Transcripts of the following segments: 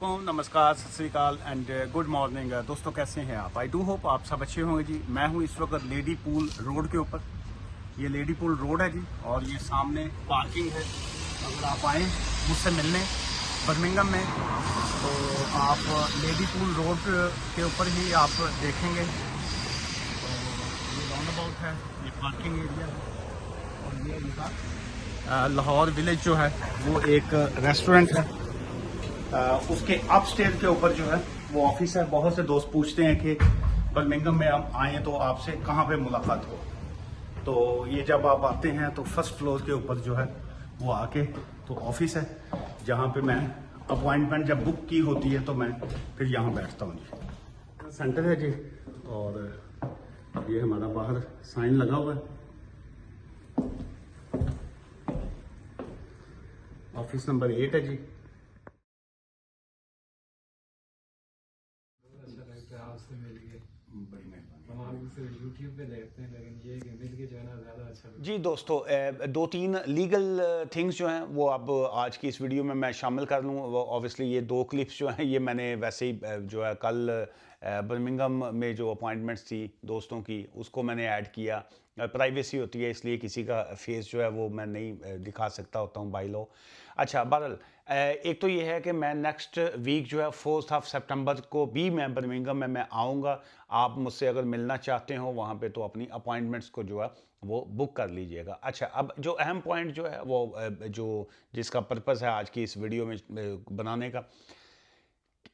नमस्कार, सत श्री अकाल एंड गुड मॉर्निंग दोस्तों, कैसे हैं आप? आई डू होप आप सब अच्छे होंगे जी। मैं हूं इस वक्त लेडी पूल रोड के ऊपर। ये लेडी पूल रोड है जी और ये सामने पार्किंग है। अगर आप आएँ मुझसे मिलने बर्मिंघम में तो आप लेडी पूल रोड के ऊपर ही आप देखेंगे। तो ये राउंड अबाउट है, ये पार्किंग एरिया है और ये इनका लाहौर विलेज जो है वो एक रेस्टोरेंट है। उसके अपस्टेयर के ऊपर जो है वो ऑफिस है। बहुत से दोस्त पूछते हैं कि बर्मिंघम में हम आए तो आपसे कहाँ पे मुलाकात हो। तो ये जब आप आते हैं तो फर्स्ट फ्लोर के ऊपर जो है वो आके तो ऑफिस है, जहाँ पे मैं अपॉइंटमेंट जब बुक की होती है तो मैं फिर यहाँ बैठता हूँ जी। सेंटर है जी और ये हमारा बाहर साइन लगा हुआ है। ऑफिस नंबर 8 है जी। आपसे मिल के बड़ी मेहरबानी। हम आपसे यूट्यूब पे देखते हैं, लेकिन ये कि मिल के जो है ना ज़्यादा अच्छा लगता जी दोस्तों, दो तीन लीगल थिंग्स जो हैं वो अब आज की इस वीडियो में मैं शामिल कर लूँ। वो ऑब्वियसली ये दो क्लिप्स जो हैं ये मैंने वैसे ही जो है कल बर्मिंघम में जो अपॉइंटमेंट्स थी दोस्तों की उसको मैंने ऐड किया। प्राइवेसी होती है इसलिए किसी का फेस जो है वो मैं नहीं दिखा सकता होता हूँ बाई लॉ। अच्छा, बहरहाल एक तो ये है कि मैं नेक्स्ट वीक जो है 4 ऑफ सितंबर को भी मैं बर्मिंघम में मैं आऊँगा। आप मुझसे अगर मिलना चाहते हो वहाँ पे तो अपनी अपॉइंटमेंट्स को जो है वो बुक कर लीजिएगा। अच्छा, अब जो अहम पॉइंट जो है वो जो जिसका पर्पस है आज की इस वीडियो में बनाने का,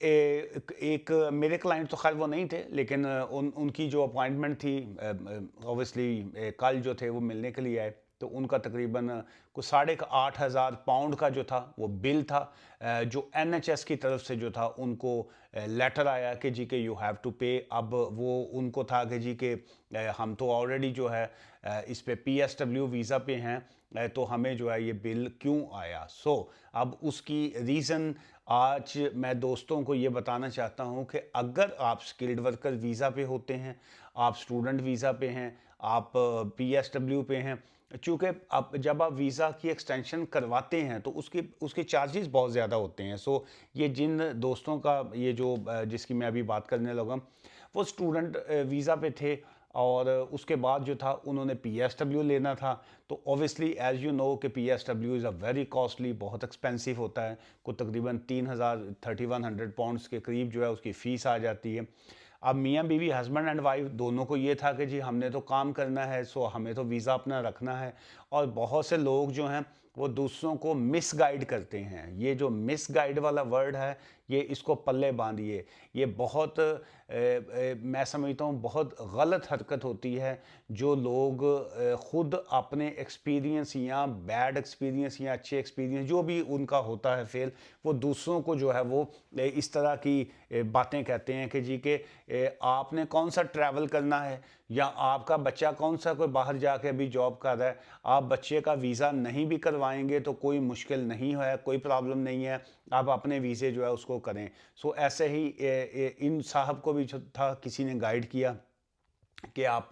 एक मेरे क्लाइंट तो खैर वो नहीं थे, लेकिन उनकी जो अपॉइंटमेंट थी ऑब्वियसली कल जो थे वो मिलने के लिए आए। तो उनका तकरीबन कुछ 8,500 का जो था वो बिल था। जो NHS की तरफ से जो था उनको लेटर आया कि जी के यू हैव टू पे। अब वो उनको था कि जी के हम तो ऑलरेडी जो है इस पे PSW वीज़ा पे हैं, तो हमें जो है ये बिल क्यों आया। अब उसकी रीज़न आज मैं दोस्तों को ये बताना चाहता हूँ कि अगर आप स्किल्ड वर्कर वीज़ा पे होते हैं, आप स्टूडेंट वीज़ा पे हैं, आप PSW पे हैं, चूँकि अब जब आप वीज़ा की एक्सटेंशन करवाते हैं तो उसके उसके चार्जेस बहुत ज़्यादा होते हैं। ये जिन दोस्तों का ये जो जिसकी मैं अभी बात करने लगा वो स्टूडेंट वीज़ा पे थे और उसके बाद जो था उन्होंने PSW लेना था। तो ऑब्वियसली एज़ यू नो कि PSW is a very costly, बहुत एक्सपेंसिव होता है। को तकरीबन 3,100 पाउंड्स के करीब जो है उसकी फ़ीस आ जाती है। अब मियाँ बीवी हस्बैंड एंड वाइफ दोनों को ये था कि जी हमने तो काम करना है, हमें तो वीज़ा अपना रखना है। और बहुत से लोग जो हैं वो दूसरों को मिसगाइड करते हैं। ये जो मिसगाइड वाला वर्ड है ये इसको पल्ले बांधिए। ये बहुत मैं समझता हूँ बहुत गलत हरकत होती है। जो लोग खुद अपने एक्सपीरियंस या बैड एक्सपीरियंस या अच्छे एक्सपीरियंस जो भी उनका होता है फेल, वो दूसरों को जो है वो इस तरह की बातें कहते हैं कि जी के आपने कौन सा ट्रैवल करना है या आपका बच्चा कौन सा कोई बाहर जाके अभी जॉब कर रहा है, आप बच्चे का वीज़ा नहीं भी करवाएंगे तो कोई मुश्किल नहीं है, कोई प्रॉब्लम नहीं है, आप अपने वीज़े जो है उसको करें। ऐसे ही इन साहब को भी जो था किसी ने गाइड किया कि आप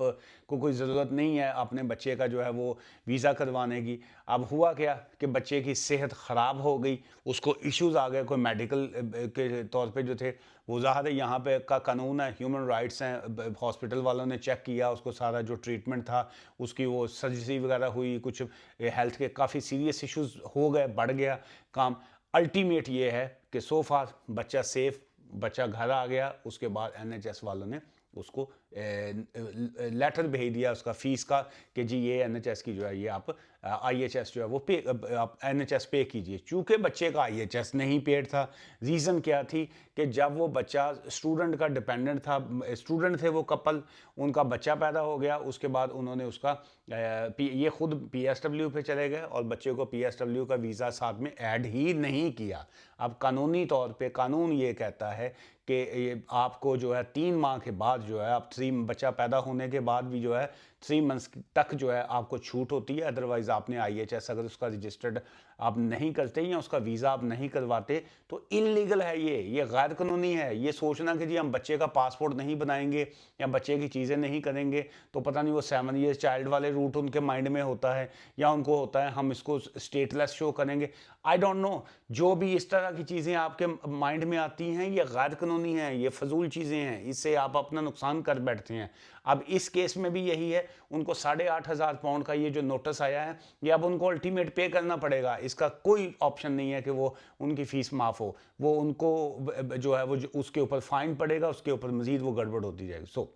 को कोई ज़रूरत नहीं है अपने बच्चे का जो है वो वीज़ा करवाने की। अब हुआ क्या कि बच्चे की सेहत ख़राब हो गई, उसको इश्यूज़ आ गए कोई मेडिकल के तौर पे जो थे। वो ज़ाहिर है यहाँ पे का कानून है, ह्यूमन राइट्स हैं। हॉस्पिटल वालों ने चेक किया उसको, सारा जो ट्रीटमेंट था उसकी वो सर्जरी वगैरह हुई, कुछ हेल्थ के काफ़ी सीरियस इश्यूज़ हो गए, बढ़ गया काम। अल्टीमेट ये है कि सो फार बच्चा सेफ़, बच्चा घर आ गया। उसके बाद NHS वालों ने उसको लेटर भेज दिया उसका फीस का कि जी ये NHS की जो है ये आप IHS जो है वो पे आप NHS पे कीजिए। चूँकि बच्चे का IHS नहीं पेड था। रीज़न क्या थी कि जब वो बच्चा स्टूडेंट का डिपेंडेंट था, स्टूडेंट थे वो कपल, उनका बच्चा पैदा हो गया, उसके बाद उन्होंने उसका ये खुद PSW पे चले गए और बच्चे को PSW का वीज़ा साथ में ऐड ही नहीं किया। अब कानूनी तौर पे कानून ये कहता है कि ये आपको जो है 3 माह के बाद जो है आप 3 बच्चा पैदा होने के बाद भी जो है 3 मंथ्स तक जो है आपको छूट होती है। अदरवाइज़ आपने IHS अगर उसका रजिस्टर्ड आप नहीं करते या उसका वीज़ा आप नहीं करवाते तो इल्लीगल है, ये गैर कानूनी है। ये सोचना कि जी हम बच्चे का पासपोर्ट नहीं बनाएंगे या बच्चे की चीज़ें नहीं करेंगे तो पता नहीं वो 7 ईयर्स चाइल्ड वाले रूट उनके माइंड में होता है या उनको होता है हम इसको स्टेटलेस शो करेंगे। आई डोंट नो, जो भी इस तरह की चीज़ें आपके माइंड में आती हैं ये गैर कानूनी हैं, ये फजूल चीज़ें हैं, इससे आप अपना नुकसान कर बैठते हैं। अब इस केस में भी यही है, उनको 8,500 पाउंड का ये जो नोटिस आया है ये अब उनको अल्टीमेट पे करना पड़ेगा। इसका कोई ऑप्शन नहीं है कि वो उनकी फ़ीस माफ़ हो, वो उनको जो है वो उसके ऊपर फ़ाइन पड़ेगा, उसके ऊपर मज़ीद वो गड़बड़ होती जाएगी।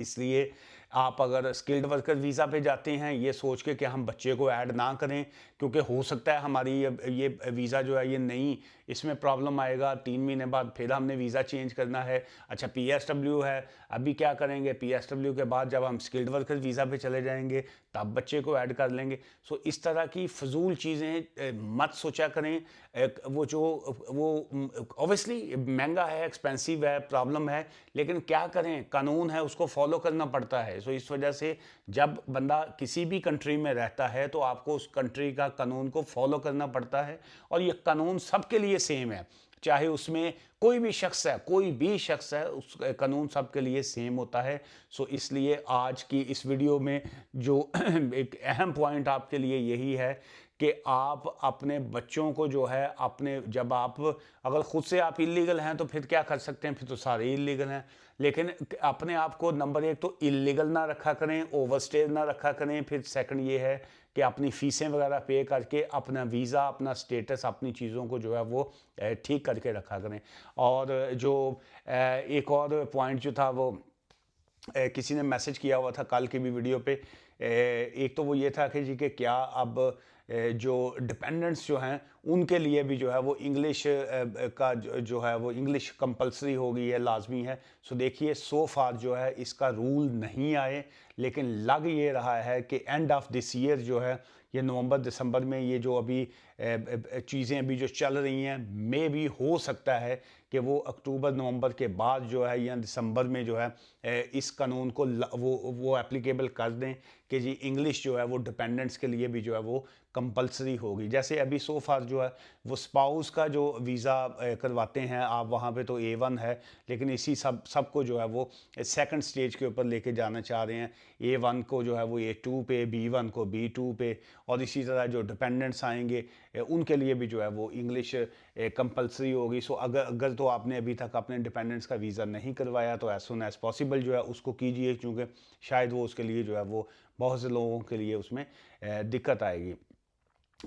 इसलिए आप अगर स्किल्ड वर्कर वीज़ा पे जाते हैं ये सोच के कि हम बच्चे को ऐड ना करें, क्योंकि हो सकता है हमारी ये वीज़ा जो है ये नहीं, इसमें प्रॉब्लम आएगा, 3 महीने बाद फिर हमने वीज़ा चेंज करना है। अच्छा PSW है, अभी क्या करेंगे, PSW के बाद जब हम स्किल्ड वर्कर वीज़ा पे चले जाएंगे तब बच्चे को ऐड कर लेंगे। सो इस तरह की फजूल चीज़ें मत सोचा करें। वो ऑब्वियसली महंगा है, एक्सपेंसिव है, प्रॉब्लम है, लेकिन क्या करें, कानून है उसको फॉलो करना पड़ता है। सो इस वजह से जब बंदा किसी भी कंट्री में रहता है तो आपको उस कंट्री का कानून को फॉलो करना पड़ता है और ये कानून सबके लिए सेम है, चाहे उसमें कोई भी शख्स है उस कानून सबके लिए सेम होता है। सो इसलिए आज की इस वीडियो में जो एक अहम पॉइंट आपके लिए यही है कि आप अपने बच्चों को जो है जब आप अगर ख़ुद से आप इल्लीगल हैं तो फिर क्या कर सकते हैं, फिर तो सारे इल्लीगल हैं। लेकिन अपने आप को नंबर 1 तो इल्लीगल ना रखा करें, ओवरस्टे ना रखा करें। फिर सेकंड ये है कि अपनी फ़ीसें वगैरह पे करके अपना वीज़ा, अपना स्टेटस, अपनी चीज़ों को जो है वो ठीक करके रखा करें। और जो एक और पॉइंट जो था वो किसी ने मैसेज किया हुआ था कल की भी वीडियो पे, एक तो वो ये था कि जी कि क्या अब जो डिपेंडेंट्स जो हैं उनके लिए भी जो है वो इंग्लिश का जो है वो इंग्लिश कंपलसरी हो गई है, लाजमी है। सो देखिए सो फार जो है इसका रूल नहीं आए, लेकिन लग ये रहा है कि एंड ऑफ दिस ईयर जो है ये नवंबर दिसंबर में ये जो अभी चीज़ें अभी जो चल रही हैं, मे भी हो सकता है कि वो अक्टूबर नवंबर के बाद जो है या दिसंबर में जो है इस कानून को वो एप्लीकेबल कर दें कि जी इंग्लिश जो है वो डिपेंडेंट्स के लिए भी जो है वो कंपलसरी होगी। जैसे अभी सो फार जो है वो स्पाउस का जो वीज़ा करवाते हैं आप, वहाँ पे तो A1 है, लेकिन इसी सबको जो है वो सेकंड स्टेज के ऊपर लेके जाना चाह रहे हैं। A1 को जो है वो A2 पे, B1 को B2 पे, और इसी तरह जो डिपेंडेंट्स आएंगे उनके लिए भी जो है वो इंग्लिश कंपलसरी होगी। सो अगर तो आपने अभी तक अपने डिपेंडेंट्स का वीज़ा नहीं करवाया तो एज सुन एज़ पॉसिबल जो है उसको कीजिए, क्योंकि शायद वो उसके लिए जो है वो बहुत से लोगों के लिए उसमें दिक्कत आएगी।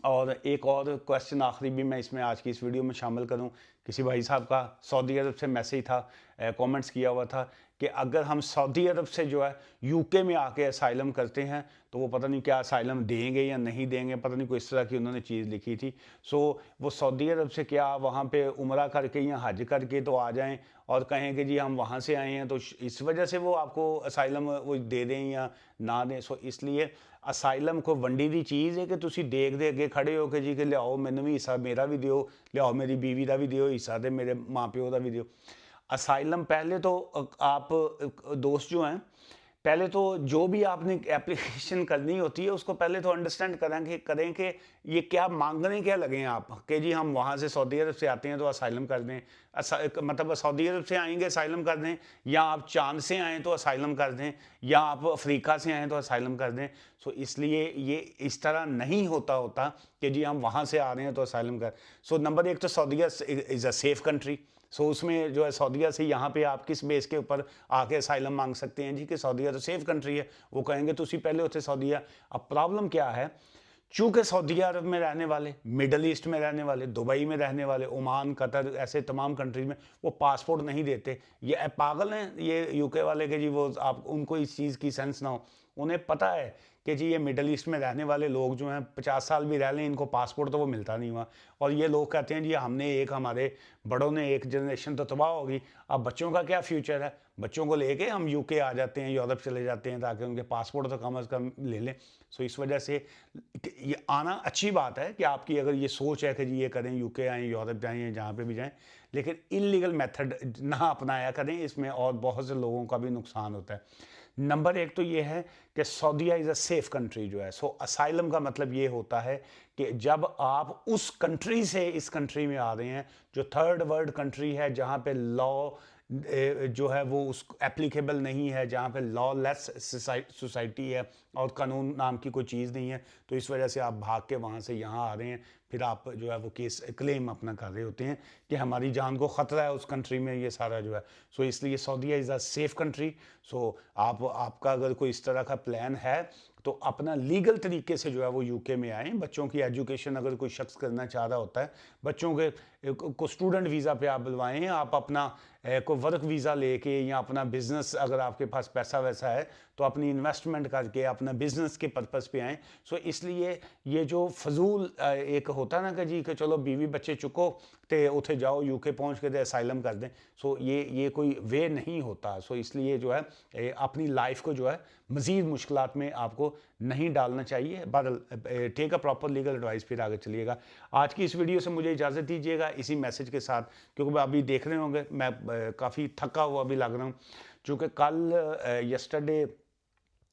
और एक और क्वेश्चन आखिरी भी मैं इसमें आज की इस वीडियो में शामिल करूं, किसी भाई साहब का सऊदी अरब से मैसेज था, कमेंट्स किया हुआ था कि अगर हम सऊदी अरब से जो है यूके में आके असाइलम करते हैं तो वो पता नहीं क्या असाइलम देंगे या नहीं देंगे, पता नहीं कोई इस तरह की उन्होंने चीज़ लिखी थी। सो वो सऊदी अरब से क्या वहाँ पे उम्रा करके या हज करके तो आ जाएं और कहें कि जी हम वहाँ से आए हैं, तो इस वजह से वो आपको असाइलम वो दे दें या ना दें। सो इसलिए असाइलम को वंडी दी चीज़ है कि तुसी देख दे अगे खड़े हो के जी कि लियाओ मैनू भी हिस्सा मेरा भी दिओ, लियाओ मेरी बीवी का भी दिओ हिस्सा, ते मेरे माँ प्यो का भी दिओ। असाइलम पहले तो आप दोस्त जो हैं, पहले तो जो भी आपने एप्लीकेशन करनी होती है उसको पहले तो अंडरस्टैंड करें कि ये क्या मांगने क्या लगे हैं आप, कि जी हम वहाँ से सऊदी अरब से आते हैं तो असाइलम कर दें, मतलब सऊदी अरब से आएंगे असाइलम कर दें, या आप चांद से आएँ तो असाइलम कर दें, या आप अफ्रीका से आएँ तो असाइलम कर दें। सो इसलिए ये इस तरह नहीं होता कि जी हम वहाँ से आ रहे हैं तो असाइलम कर। सो नंबर 1 तो सऊदीया इज़ अ सेफ़ कंट्री। सो उसमें जो है सऊदीया से यहाँ पे आप किस बेस के ऊपर आके असाइलम मांग सकते हैं जी कि सऊदीया तो सेफ कंट्री है, वो कहेंगे तुसी पहले होते सऊदीया। अब प्रॉब्लम क्या है, चूँकि सऊदी अरब में रहने वाले, मिडल ईस्ट में रहने वाले, दुबई में रहने वाले, ओमान, कतर, ऐसे तमाम कंट्रीज में वो पासपोर्ट नहीं देते। ये पागल हैं ये यूके वाले के जी वो आप उनको इस चीज़ की सेंस ना हो। उन्हें पता है कि जी ये मिडल ईस्ट में रहने वाले लोग जो हैं 50 साल भी रह लें इनको पासपोर्ट तो वो मिलता नहीं हुआ, और ये लोग कहते हैं जी हमारे बड़ों ने एक जनरेशन तो तबाह होगी, अब बच्चों का क्या फ्यूचर है, बच्चों को लेके हम यूके आ जाते हैं, यूरोप चले जाते हैं ताकि उनके पासपोर्ट तो कम अज़ कम ले लें। सो इस वजह से ये आना अच्छी बात है कि आपकी अगर ये सोच है कि जी ये करें, यूके आएँ, यूरोप जाएँ या जहाँ पे भी जाएँ, लेकिन इल्लीगल मेथड ना अपनाया करें, इसमें और बहुत से लोगों का भी नुकसान होता है। नंबर एक तो ये है कि सऊदीया इज़ अ सेफ कंट्री जो है। सो असाइलम का मतलब ये होता है कि जब आप उस कंट्री से इस कंट्री में आ रहे हैं जो थर्ड वर्ल्ड कंट्री है, जहाँ पे लॉ जो है वो उस एप्लीकेबल नहीं है, जहाँ पे लॉ लेस सोसाइटी है और कानून नाम की कोई चीज़ नहीं है, तो इस वजह से आप भाग के वहाँ से यहाँ आ रहे हैं, फिर आप जो है वो केस क्लेम अपना कर रहे होते हैं कि हमारी जान को ख़तरा है उस कंट्री में, ये सारा जो है। सो इसलिए सऊदीया इज़ अ सेफ कंट्री। सो आपका अगर कोई इस तरह का प्लान है तो अपना लीगल तरीके से जो है वो यूके में आएँ। बच्चों की एजुकेशन अगर कोई शख्स करना चाह रहा होता है, बच्चों के को स्टूडेंट वीज़ा पे आप बुलवाएँ, आप अपना कोई वर्क वीज़ा लेके या अपना बिज़नेस, अगर आपके पास पैसा वैसा है तो अपनी इन्वेस्टमेंट करके अपना बिज़नेस के पर्पज़ पे आएँ। सो इसलिए ये जो फजूल एक होता ना कि जी कि चलो बीवी बच्चे चुको ते उथे जाओ यूके पहुँच के असाइलम कर दें, सो ये कोई वे नहीं होता। सो इसलिए जो है अपनी लाइफ को जो है मज़ीद मुश्किलात में आपको नहीं डालना चाहिए। बहरहाल take a proper legal advice, फिर आगे चलिएगा। आज की इस वीडियो से मुझे इजाज़त दीजिएगा इसी मैसेज के साथ, क्योंकि अभी देख रहे होंगे मैं काफ़ी थका हुआ भी लग रहा हूँ, क्योंकि कल यस्टरडे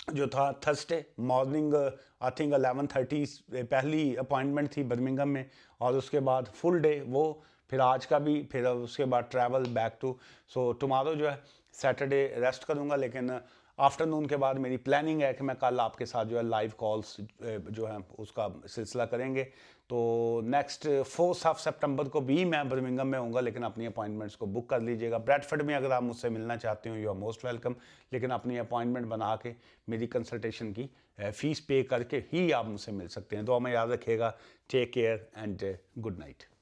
जो था थर्सडे मॉर्निंग आई थिंक 11:30 पहली अपॉइंटमेंट थी बर्मिंघम में, और उसके बाद फुल डे वो, फिर आज का भी, फिर उसके बाद travel back to. So tomorrow जो है सैटरडे रेस्ट करूँगा, लेकिन आफ्टरनून के बाद मेरी प्लानिंग है कि मैं कल आपके साथ जो है लाइव कॉल्स जो है उसका सिलसिला करेंगे। तो नेक्स्ट 4 सितंबर को भी मैं बर्मिंघम में होऊंगा, लेकिन अपनी अपॉइंटमेंट्स को बुक कर लीजिएगा। ब्रैडफोर्ड में अगर आप मुझसे मिलना चाहते हो, यू आर मोस्ट वेलकम, लेकिन अपनी अपॉइंटमेंट बना के मेरी कंसल्टेशन की फ़ीस पे करके ही आप मुझसे मिल सकते हैं। तो हमें याद रखिएगा। Take care and good night.